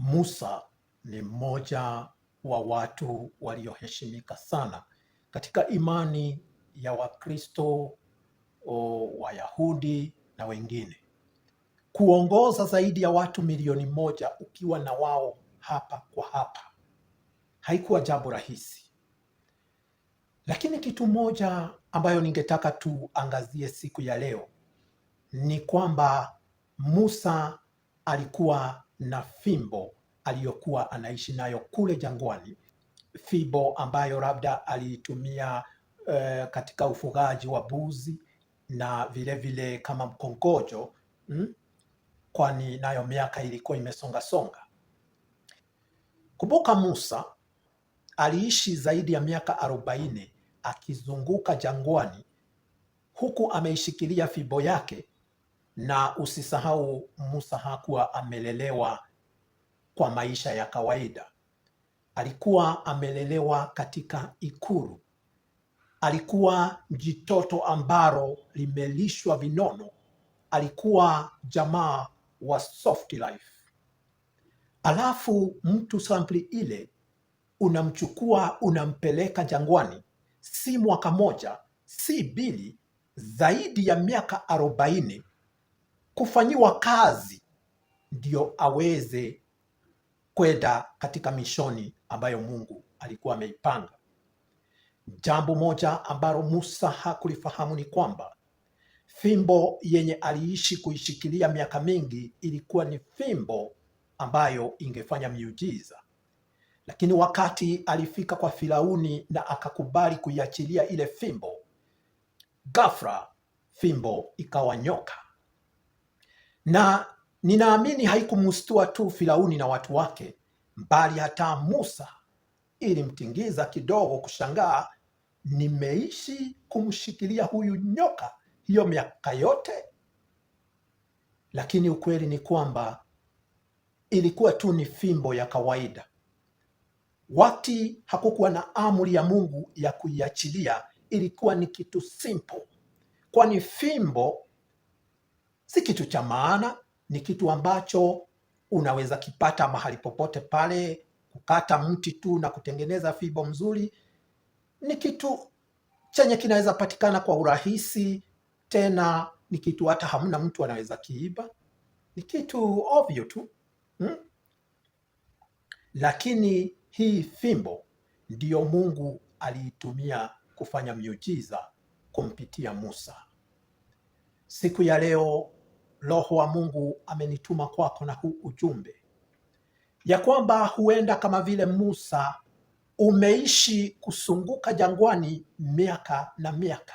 Musa ni mmoja wa watu walioheshimika sana katika imani ya Wakristo, Wayahudi na wengine. Kuongoza zaidi ya watu milioni moja ukiwa na wao hapa kwa hapa haikuwa jambo rahisi. Lakini kitu moja ambayo ningetaka tuangazie siku ya leo ni kwamba Musa alikuwa na fimbo aliyokuwa anaishi nayo kule jangwani, fimbo ambayo labda aliitumia katika ufugaji wa mbuzi na vile vile kama mkongojo, kwani nayo miaka ilikuwa imesonga songa. Kumbuka Musa aliishi zaidi ya miaka 40 akizunguka jangwani huku ameishikilia fimbo yake, na usisahau Musa hakuwa amelelewa kwa maisha ya kawaida. Alikuwa amelelewa katika ikulu. Alikuwa jitoto ambalo limelishwa vinono. Alikuwa jamaa wa soft life. Alafu mtu sampli ile unamchukua unampeleka jangwani, si mwaka moja, si mbili, zaidi ya miaka 40 kufanyiwa kazi ndio aweze kwenda katika mishoni ambayo Mungu alikuwa ameipanga. Jambo moja ambalo Musa hakulifahamu ni kwamba fimbo yenye aliishi kuishikilia miaka mingi ilikuwa ni fimbo ambayo ingefanya miujiza. Lakini wakati alifika kwa Firauni na akakubali kuiachilia ile fimbo, ghafla fimbo ikawa nyoka. Na ninaamini haikumstua tu Firauni na watu wake, bali hata Musa ilimtingiza kidogo kushangaa, nimeishi kumshikilia huyu nyoka hiyo miaka yote? Lakini ukweli ni kwamba ilikuwa tu ni fimbo ya kawaida. Wakati hakukuwa na amri ya Mungu ya kuiachilia, ilikuwa ni kitu simple, kwani fimbo si kitu cha maana. Ni kitu ambacho unaweza kipata mahali popote pale, kukata mti tu na kutengeneza fimbo mzuri. Ni kitu chenye kinaweza patikana kwa urahisi, tena ni kitu hata hamna mtu anaweza kiiba. Ni kitu ovyo tu. Lakini hii fimbo ndiyo Mungu aliitumia kufanya miujiza kumpitia Musa. Siku ya leo Roho wa Mungu amenituma kwako na huu ujumbe ya kwamba huenda kama vile Musa umeishi kusunguka jangwani miaka na miaka,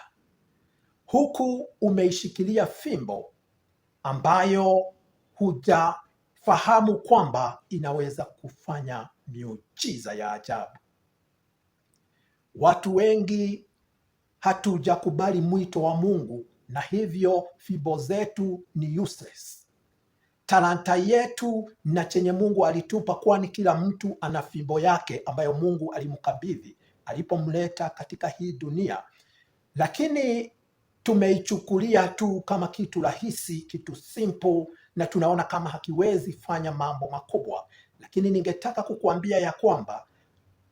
huku umeishikilia fimbo ambayo hujafahamu kwamba inaweza kufanya miujiza ya ajabu. Watu wengi hatujakubali mwito wa Mungu, na hivyo fimbo zetu ni useless. Talanta yetu na chenye Mungu alitupa, kwani kila mtu ana fimbo yake ambayo Mungu alimkabidhi alipomleta katika hii dunia, lakini tumeichukulia tu kama kitu rahisi, kitu simple, na tunaona kama hakiwezi fanya mambo makubwa. Lakini ningetaka kukuambia ya kwamba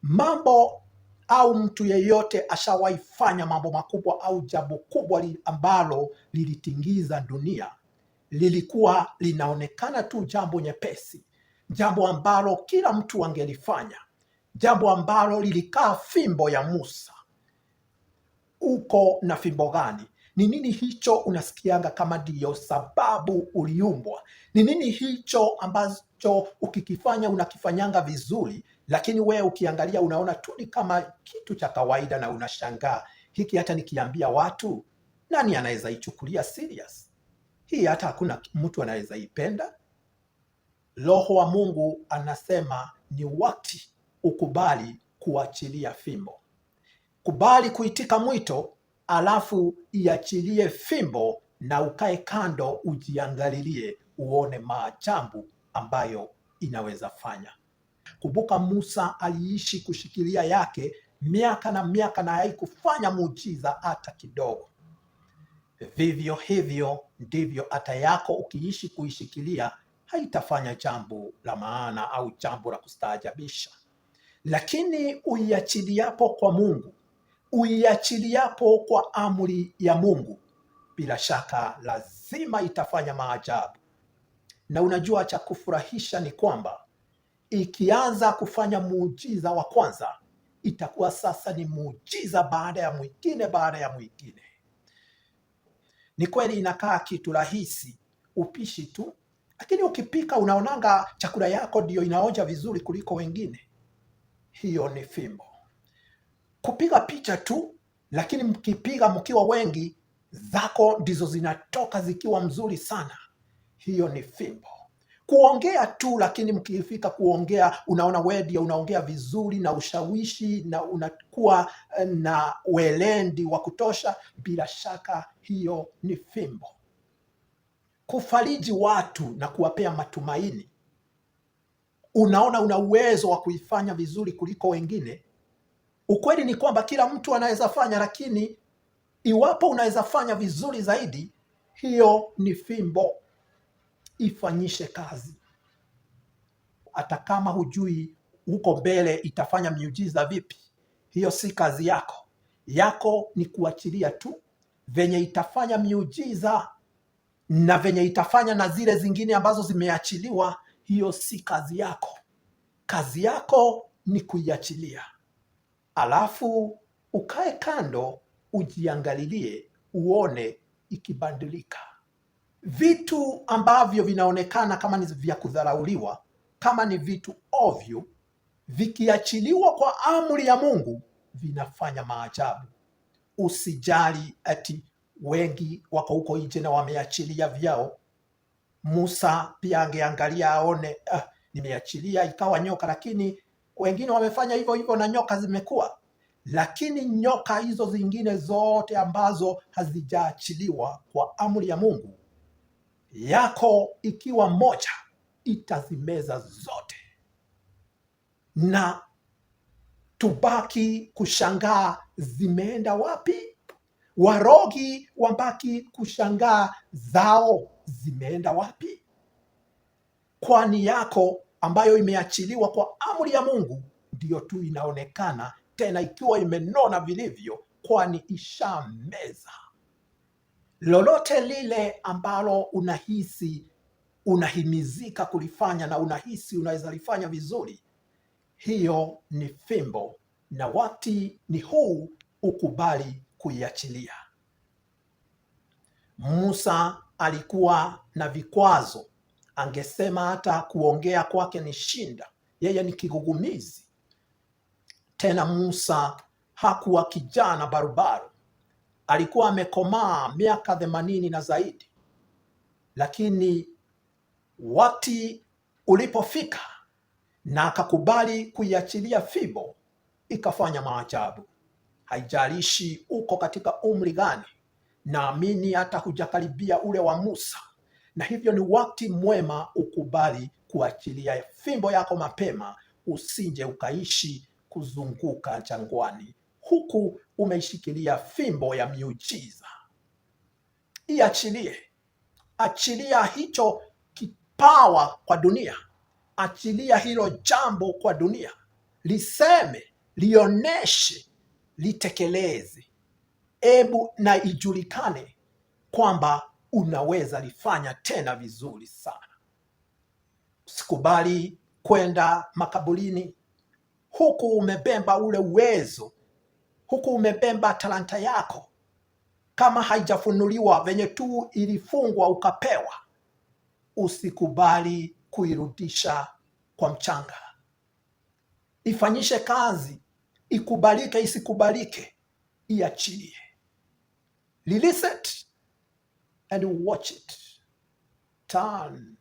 mambo au mtu yeyote ashawahi fanya mambo makubwa au jambo kubwa ambalo lilitingiza dunia, lilikuwa linaonekana tu jambo nyepesi, jambo ambalo kila mtu angelifanya, jambo ambalo lilikaa fimbo ya Musa. Uko na fimbo gani? Ni nini hicho unasikianga kama ndiyo sababu uliumbwa? Ni nini hicho ambacho ukikifanya unakifanyanga vizuri, lakini wewe ukiangalia unaona tu ni kama kitu cha kawaida, na unashangaa, hiki hata nikiambia watu, nani anaweza ichukulia serious? Hii hata hakuna mtu anaweza ipenda. Roho wa Mungu anasema ni wakati ukubali kuachilia fimbo. Kubali kuitika mwito, alafu iachilie fimbo na ukae kando, ujiangalilie, uone maajabu ambayo inaweza fanya. Kumbuka Musa aliishi kushikilia yake miaka na miaka, na haikufanya muujiza hata kidogo. Vivyo hivyo ndivyo hata yako ukiishi kuishikilia haitafanya jambo la maana au jambo la kustaajabisha. Lakini uiachiliapo kwa Mungu, uiachiliapo kwa amri ya Mungu, bila shaka lazima itafanya maajabu. Na unajua cha kufurahisha ni kwamba ikianza kufanya muujiza wa kwanza, itakuwa sasa ni muujiza baada ya mwingine baada ya mwingine. Ni kweli inakaa kitu rahisi, upishi tu, lakini ukipika unaonanga chakula yako ndio inaonja vizuri kuliko wengine. Hiyo ni fimbo. Kupiga picha tu, lakini mkipiga mkiwa wengi, zako ndizo zinatoka zikiwa mzuri sana. Hiyo ni fimbo. Kuongea tu, lakini mkifika kuongea unaona wewe ndio unaongea vizuri na ushawishi na unakuwa na welendi wa kutosha, bila shaka hiyo ni fimbo. Kufariji watu na kuwapea matumaini, unaona una uwezo wa kuifanya vizuri kuliko wengine. Ukweli ni kwamba kila mtu anaweza fanya, lakini iwapo unaweza fanya vizuri zaidi, hiyo ni fimbo. Ifanyishe kazi. Hata kama hujui huko mbele itafanya miujiza vipi, hiyo si kazi yako. Yako ni kuachilia tu. Venye itafanya miujiza na venye itafanya na zile zingine ambazo zimeachiliwa, hiyo si kazi yako. Kazi yako ni kuiachilia. Alafu ukae kando, ujiangalilie, uone ikibadilika. Vitu ambavyo vinaonekana kama ni vya kudharauliwa, kama ni vitu ovyo, vikiachiliwa kwa amri ya Mungu, vinafanya maajabu. Usijali ati wengi wako huko nje na wameachilia vyao. Musa pia angeangalia aone, nimeachilia ikawa nyoka, lakini wengine wamefanya hivyo hivyo na nyoka zimekuwa. Lakini nyoka hizo zingine zote ambazo hazijaachiliwa kwa amri ya Mungu, yako ikiwa moja itazimeza zote, na tubaki kushangaa zimeenda wapi. Warogi wabaki kushangaa zao zimeenda wapi, kwani yako ambayo imeachiliwa kwa amri ya Mungu ndiyo tu inaonekana, tena ikiwa imenona vilivyo, kwani ishameza. Lolote lile ambalo unahisi unahimizika kulifanya na unahisi unaweza lifanya vizuri, hiyo ni fimbo, na wakati ni huu ukubali kuiachilia. Musa alikuwa na vikwazo, angesema hata kuongea kwake ni shinda, yeye ni kigugumizi. Tena Musa hakuwa kijana barubaru, alikuwa amekomaa miaka 80 na zaidi. Lakini wakati ulipofika na akakubali kuiachilia fimbo, ikafanya maajabu. Haijalishi uko katika umri gani, naamini hata hujakaribia ule wa Musa, na hivyo ni wakati mwema ukubali kuachilia fimbo yako mapema, usije ukaishi kuzunguka jangwani huku umeishikilia fimbo ya miujiza. Iachilie. Achilia hicho kipawa kwa dunia. Achilia hilo jambo kwa dunia. Liseme, lioneshe, litekeleze. Ebu na ijulikane kwamba unaweza lifanya tena vizuri sana. Usikubali kwenda makaburini huku umebeba ule uwezo, huku umebeba talanta yako, kama haijafunuliwa venye tu ilifungwa ukapewa. Usikubali kuirudisha kwa mchanga. Ifanyishe kazi, ikubalike isikubalike, iachilie. Release it and watch it turn